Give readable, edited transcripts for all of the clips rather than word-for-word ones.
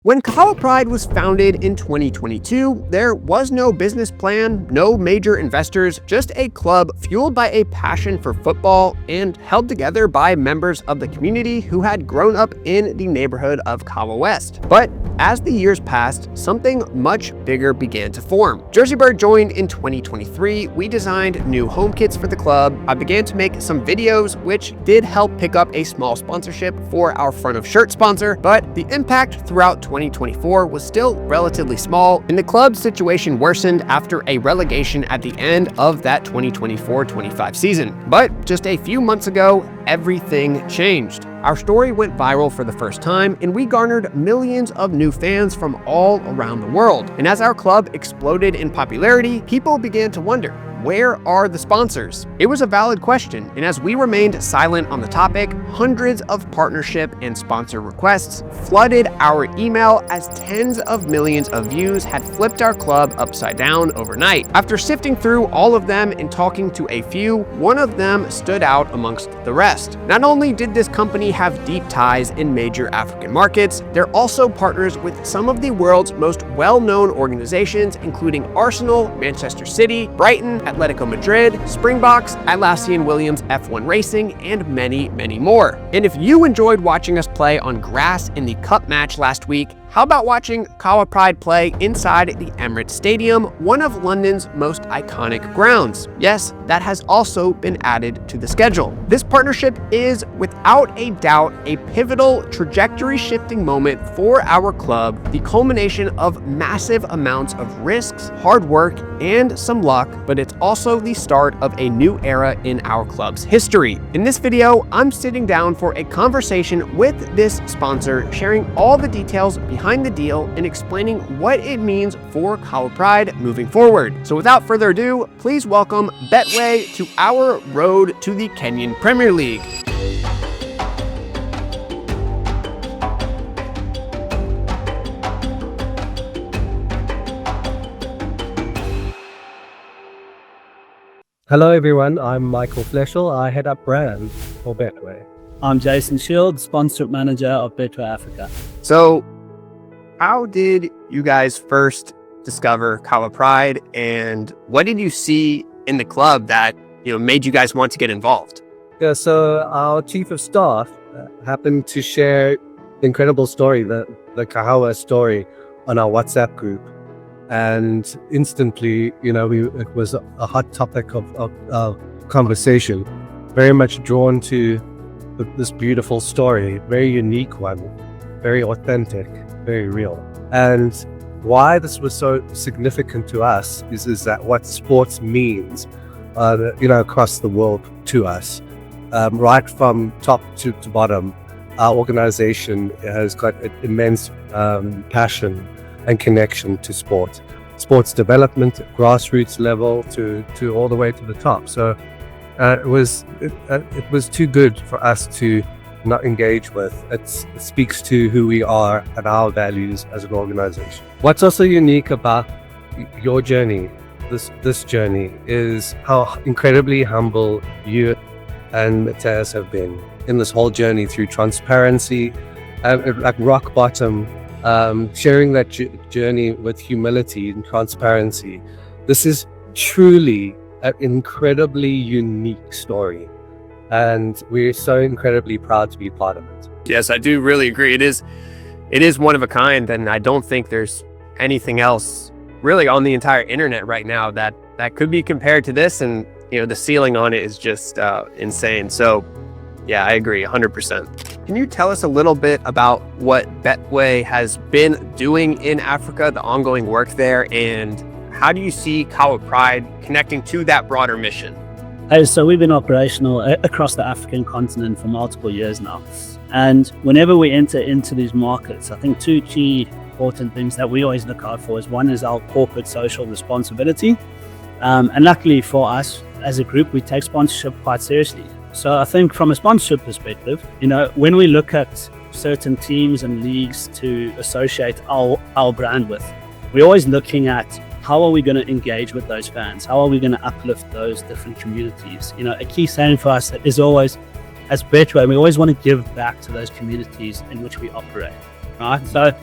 When Kawa Pride was founded in 2022, there was no business plan, no major investors, just a club fueled by a passion for football and held together by members of the community who had grown up in the neighborhood of Kawa West. But as the years passed, something much bigger began to form. JerseyBird joined in 2023, we designed new home kits for the club, I began to make some videos which did help pick up a small sponsorship for our front of shirt sponsor, but the impact throughout 2024 was still relatively small, and the club's situation worsened after a relegation at the end of that 2024-25 season. But just a few months ago, everything changed. Our story went viral for the first time, and we garnered millions of new fans from all around the world. And as our club exploded in popularity, people began to wonder, where are the sponsors? It was a valid question, and as we remained silent on the topic, hundreds of partnership and sponsor requests flooded our email as tens of millions of views had flipped our club upside down overnight. After sifting through all of them and talking to a few, one of them stood out amongst the rest. Not only did this company have deep ties in major African markets, they're also partners with some of the world's most well-known organizations, including Arsenal, Manchester City, Brighton, Atletico Madrid, Springboks, Atlassian Williams F1 Racing, and many, many more. And if you enjoyed watching us play on grass in the Cup match last week, how about watching Kawa Pride play inside the Emirates Stadium, one of London's most iconic grounds? Yes, that has also been added to the schedule. This partnership is, without a doubt, a pivotal, trajectory-shifting moment for our club, the culmination of massive amounts of risks, hard work, and some luck, but it's also the start of a new era in our club's history. In this video, I'm sitting down for a conversation with this sponsor, sharing all the details behind the deal and explaining what it means for Kawa Pride moving forward. So without further ado, please welcome Betway to our road to the Kenyan Premier League. Hello everyone, I'm Michael Fleschel. I head up brand for Betway. I'm Jason Shields, sponsorship manager of Betway Africa. So how did you guys first discover Kawa Pride, and what did you see in the club that made you guys want to get involved? Yeah, so our chief of staff happened to share the incredible story, the Kahawa story, on our WhatsApp group. And instantly, it was a hot topic of conversation, very much drawn to this beautiful story, very unique one, very authentic, very real. And why this was so significant to us is that what sports means, across the world to us, right from top to bottom. Our organization has got an immense passion and connection to sports development, grassroots level to all the way to the top. So it was too good for us to not engage with. It speaks to who we are and our values as an organization. What's also unique about your journey, this journey, is how incredibly humble you and Matthias have been in this whole journey through transparency, at rock bottom, sharing that journey with humility and transparency. This is truly an incredibly unique story, and we're so incredibly proud to be part of it. Yes, I do really agree. It is one of a kind, and I don't think there's anything else really on the entire internet right now that could be compared to this, and the ceiling on it is just insane. So yeah, I agree 100%. Can you tell us a little bit about what Betway has been doing in Africa, the ongoing work there, and how do you see Kawa Pride connecting to that broader mission? So we've been operational across the African continent for multiple years now. And whenever we enter into these markets, I think two key important things that we always look out for is, one is our corporate social responsibility. And luckily for us as a group, we take sponsorship quite seriously. So I think from a sponsorship perspective, when we look at certain teams and leagues to associate our brand with, we're always looking at how are we going to engage with those fans? How are we going to uplift those different communities? A key saying for us is always, as Betway, we always want to give back to those communities in which we operate, right? So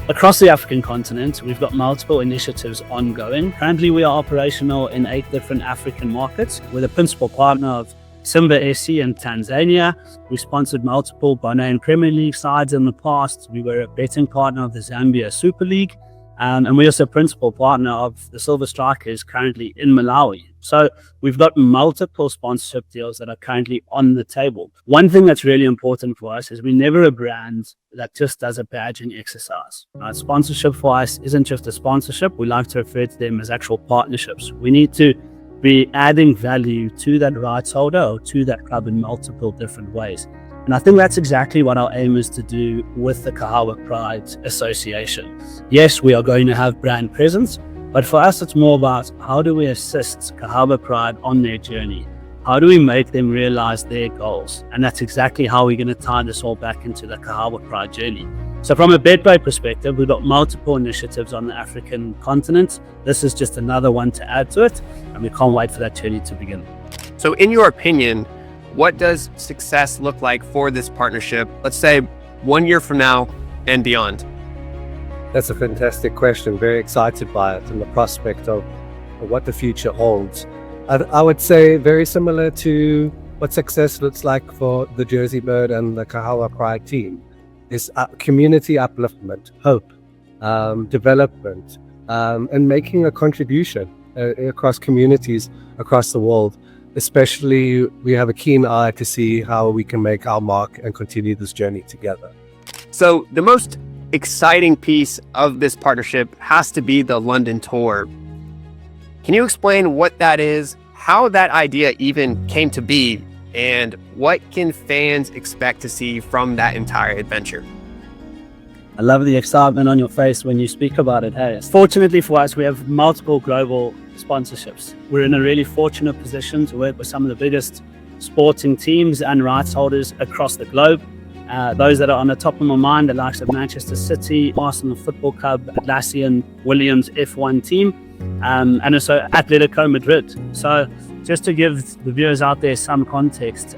Across the African continent, we've got multiple initiatives ongoing. Currently, we are operational in 8 different African markets. We're the principal partner of Simba SC in Tanzania. We sponsored multiple Ghanaian Premier League sides in the past. We were a betting partner of the Zambia Super League. And we're also a principal partner of the Silver Strikers currently in Malawi. So we've got multiple sponsorship deals that are currently on the table. One thing that's really important for us is we're never a brand that just does a badging exercise. Sponsorship for us isn't just a sponsorship. We like to refer to them as actual partnerships. We need to be adding value to that rights holder or to that club in multiple different ways. And I think that's exactly what our aim is to do with the Kawa Pride Association. Yes, we are going to have brand presence, but for us, it's more about how do we assist Kawa Pride on their journey? How do we make them realize their goals? And that's exactly how we're going to tie this all back into the Kawa Pride journey. So from a Betway perspective, we've got multiple initiatives on the African continent. This is just another one to add to it, and we can't wait for that journey to begin. So in your opinion, what does success look like for this partnership, let's say 1 year from now and beyond? That's a fantastic question. Very excited by it and the prospect of what the future holds. I would say very similar to what success looks like for the JerseyBird and the Kawa Pride team is community upliftment, hope, development, and making a contribution across communities across the world. Especially, we have a keen eye to see how we can make our mark and continue this journey together. So the most exciting piece of this partnership has to be the London tour. Can you explain what that is, how that idea even came to be, and what can fans expect to see from that entire adventure? I love the excitement on your face when you speak about it, hey. Fortunately for us, we have multiple global sponsorships. We're in a really fortunate position to work with some of the biggest sporting teams and rights holders across the globe. Those that are on the top of my mind, the likes of Manchester City, Arsenal Football Club, Atlassian, Williams F1 team, and also Atletico Madrid. So just to give the viewers out there some context,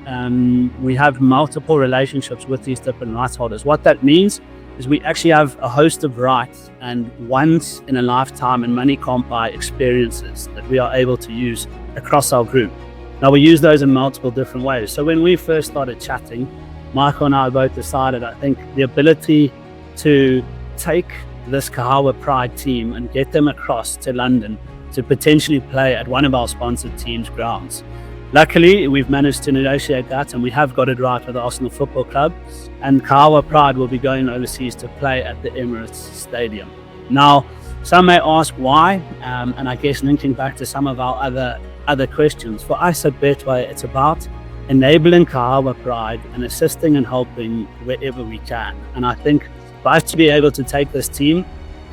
we have multiple relationships with these different rights holders. What that means is we actually have a host of rights and once in a lifetime and money can't buy experiences that we are able to use across our group. Now we use those in multiple different ways. So when we first started chatting, Michael and I both decided, I think the ability to take this Kawa Pride team and get them across to London to potentially play at one of our sponsored teams' grounds. Luckily, we've managed to negotiate that and we have got it right with the Arsenal Football Club, and Kawa Pride will be going overseas to play at the Emirates Stadium. Now, some may ask why, and I guess linking back to some of our other questions. For us at Betway, it's about enabling Kawa Pride and assisting and helping wherever we can. And I think for us to be able to take this team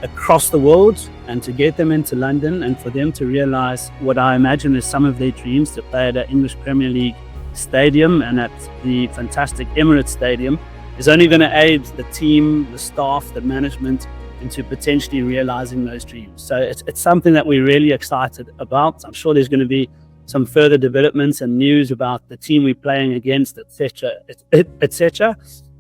across the world and to get them into London and for them to realize what I imagine is some of their dreams, to play at the English Premier League stadium and at the fantastic Emirates Stadium, is only going to aid the team, the staff, the management into potentially realizing those dreams. So it's something that we're really excited about. I'm sure there's going to be some further developments and news about the team we're playing against, etc., etc.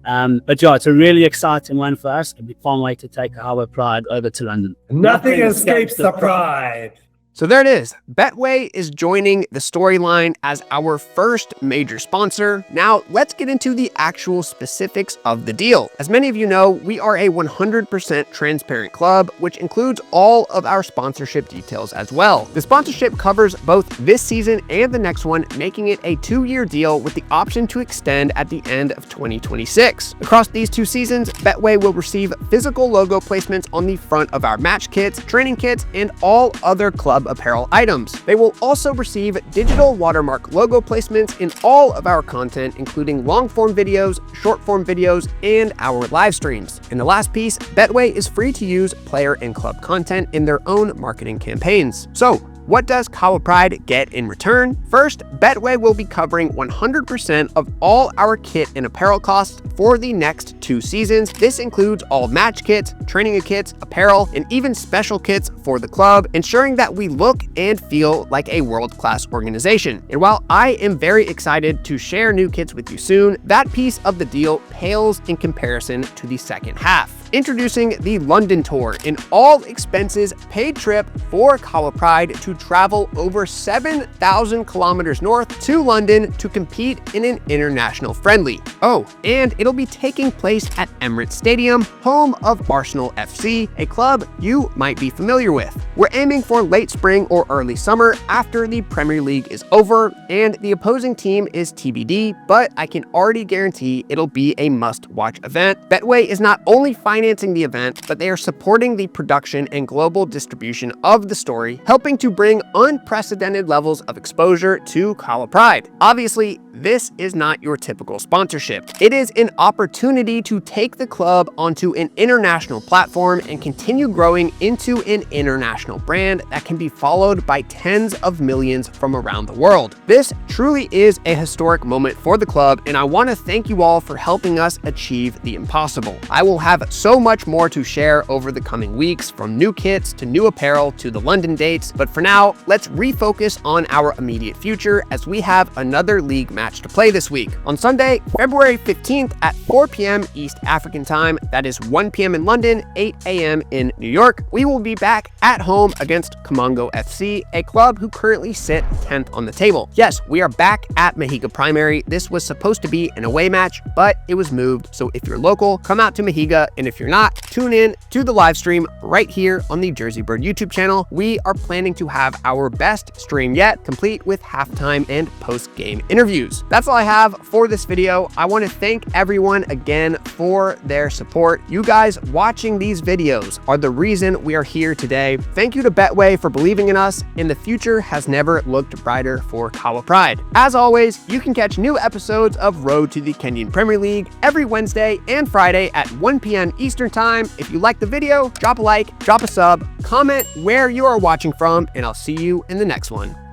But yeah, it's a really exciting one for us, and we can't wait to take Kawa Pride over to London. Nothing escapes the pride. So there it is. Betway is joining the storyline as our first major sponsor. Now let's get into the actual specifics of the deal. As many of you know, we are a 100% transparent club, which includes all of our sponsorship details as well. The sponsorship covers both this season and the next one, making it a 2-year deal with the option to extend at the end of 2026. Across these 2 seasons, Betway will receive physical logo placements on the front of our match kits, training kits, and all other club apparel items. They will also receive digital watermark logo placements in all of our content, including long-form videos, short-form videos, and our live streams. And the last piece, Betway is free to use player and club content in their own marketing campaigns. So, what does Kawa Pride get in return? First, Betway will be covering 100% of all our kit and apparel costs for the next 2 seasons. This includes all match kits, training kits, apparel, and even special kits for the club, ensuring that we look and feel like a world-class organization. And while I am very excited to share new kits with you soon, that piece of the deal pales in comparison to the second half. Introducing the London Tour, an all-expenses paid trip for Kawa Pride to travel over 7,000 kilometers north to London to compete in an international friendly. Oh, and it'll be taking place at Emirates Stadium, home of Arsenal FC, a club you might be familiar with. We're aiming for late spring or early summer after the Premier League is over, and the opposing team is TBD, but I can already guarantee it'll be a must-watch event. Betway is not only financing the event, but they are supporting the production and global distribution of the story, helping to bring unprecedented levels of exposure to Kawa Pride. Obviously, this is not your typical sponsorship. It is an opportunity to take the club onto an international platform and continue growing into an international brand that can be followed by tens of millions from around the world. This truly is a historic moment for the club, and I want to thank you all for helping us achieve the impossible. I will have so much more to share over the coming weeks, from new kits to new apparel to the London dates, but for now, let's refocus on our immediate future as we have another league match to play this week. On Sunday, February 15th at 4 p.m. East African time, that is 1 p.m. in London, 8 a.m. in New York, we will be back at home against Kamongo FC, a club who currently sit 10th on the table. Yes, we are back at Mahiga Primary. This was supposed to be an away match, but it was moved, so if you're local, come out to Mahiga, and if you're not, tune in to the live stream right here on the JerseyBird YouTube channel. We are planning to have our best stream yet, complete with halftime and post-game interviews. That's all I have for this video. I want to thank everyone again for their support. You guys watching these videos are the reason we are here today. Thank you to Betway for believing in us, and the future has never looked brighter for Kawa Pride. As always, you can catch new episodes of Road to the Kenyan Premier League every Wednesday and Friday at 1 p.m. Eastern Time. If you like the video, drop a like, drop a sub, comment where you are watching from, and I'll see you in the next one.